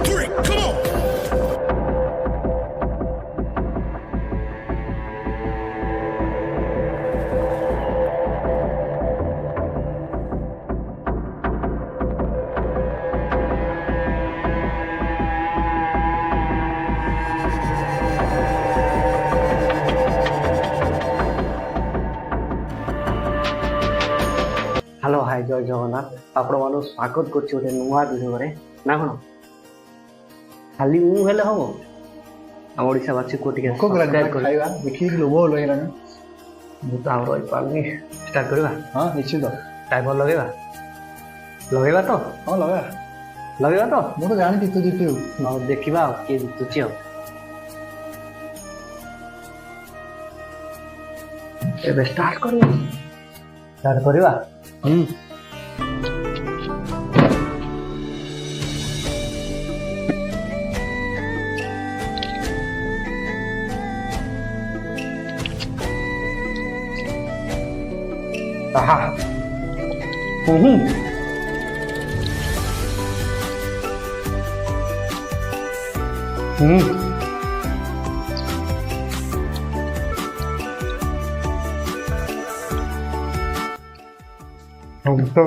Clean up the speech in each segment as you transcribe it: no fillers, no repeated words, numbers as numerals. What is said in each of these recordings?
three, come on. Hello hi জয় জগন্নাথ ଆପଣମାନଙ୍କୁ ସ୍ୱାଗତ କରୁଛି ଗୋଟେ ନୂଆ ଭିଡ଼ିଓରେ ନା କ'ଣ ଖାଲି ମୁଁ ହେଲେ ହବ ଆମ ଓଡ଼ିଶାବାସୀକୁ ଟିକେ ସବସ୍କ୍ରାଇବ୍ ଖାଇବା ଦେଖିକି ଲୋଭ ହେଇଗଲାଣି। ମୁଁ ତ ଆଉ ରହିପାରୁନି। ଷ୍ଟାର୍ଟ କରିବା? ହଁ ନିଶ୍ଚିତ। ଟାଇମର ଲଗେଇବା ତ? ହଁ ଲଗେଇବା ତ? ମୁଁ ତ ଜାଣିଛି ତୁ ଜିତିବୁ। ହଉ ଦେଖିବା ଆଉ କିଏ ଜିତୁଛି ଆଉ। ଏବେ ଷ୍ଟାର୍ଟ କରିବା? ଆହା ତ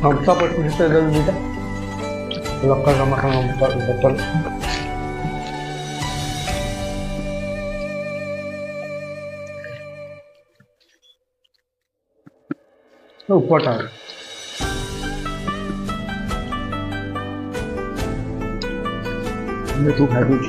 थम्स अप उसमें दीटा लोकल बोतल ऊपर तू खाई दूँ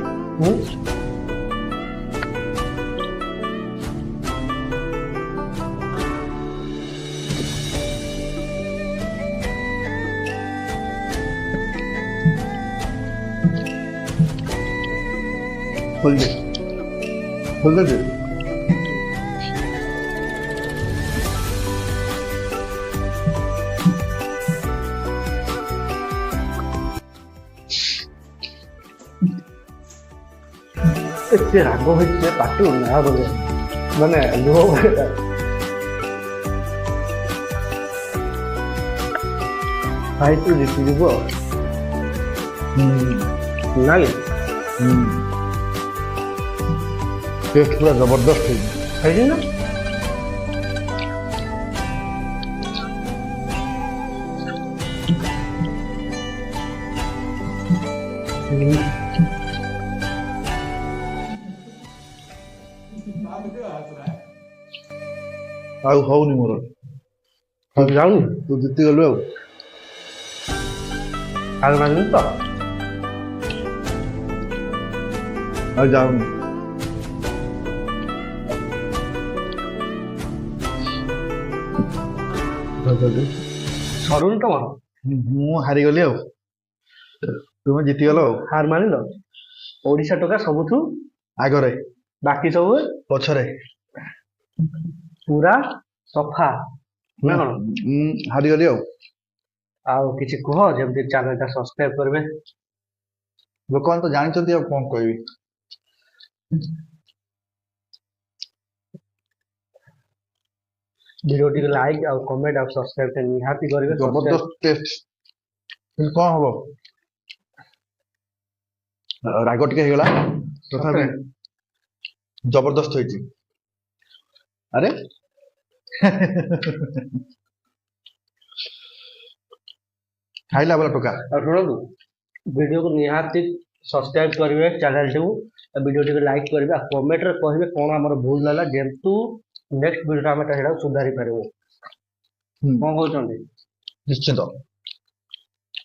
खोल दे खोल दे ଏତେ ରାଗ ହେଇଛି ଯେ ପାଟି ନା ବୋଲେ ମାନେ ଲୁହ ଭାଇ ତୁ ଜିତିଯିବୁ ନାଇଁ टेस्ट पूरा जबरदस्त है ଖାଇଛି ନା ଆଉ ହଉନି ମୋର ଆଉ ଯାଉନି ତୁ ଜିତି ଗଲୁ ଆଉ ଆଉ ମାନିନି ତ ଆଉ ଯାଉନି ସରୁନି ତମର ମୁଁ ହାରିଗଲି ଆଉ ତୁମେ ଜିତିଗଲ ଆଉ ହାର ମାନିଲ ଓଡ଼ିଶା ଟଙ୍କା ସବୁଠୁ ଆଗରେ ବାକି ସବୁ ପଛରେ ପୁରା ସଫା ନା କଣ ହାରିଗଲି ଆଉ ଆଉ କିଛି କୁହ ଯେମିତି ଚ୍ୟାନେଲଟା ସବସ୍କ୍ରାଇବ କରିବେ ଲୋକମାନେ ତ ଜାଣିଛନ୍ତି ଆଉ କଣ କହିବି ଭିडिଓ ଟିକେ ଲାଇକ୍ ଆଉ କମେଣ୍ଟ ଆଉ ସବସ୍କ୍ରାଇବ ନିହାତି କରିବେ ଜବରଦସ୍ତ ଟେଷ୍ଟ କିନ୍ତୁ କଣ ହବ ରାଗ ଟିକେ ହେଇଗଲା ତଥାପି ଜବରଦସ୍ତ ହେଇଛି ଆରେ ଖାଇଲା ବେলা ଟୋକା ଆଉ ଶୁଣନ୍ତୁ ଭିଡ଼ିଓକୁ ନିହାତି ସବସ୍କ୍ରାଇବ କରିବେ ଚ୍ୟାନେଲଟିକୁ ଭିଡ଼ିଓ ଟିକେ ଲାଇକ୍ କରିବେ ଆଉ କମେଣ୍ଟରେ କହିବେ କଣ ଆମର ଭୁଲ ହେଲା ଯେହେତୁ ନେକ୍ସଟ ଭିଡ଼ିଓରେ ଆମେ ସେଇଟାକୁ ସୁଧାରି ପାରିବୁ କଣ କହୁଛନ୍ତି ନିଶ୍ଚିନ୍ତ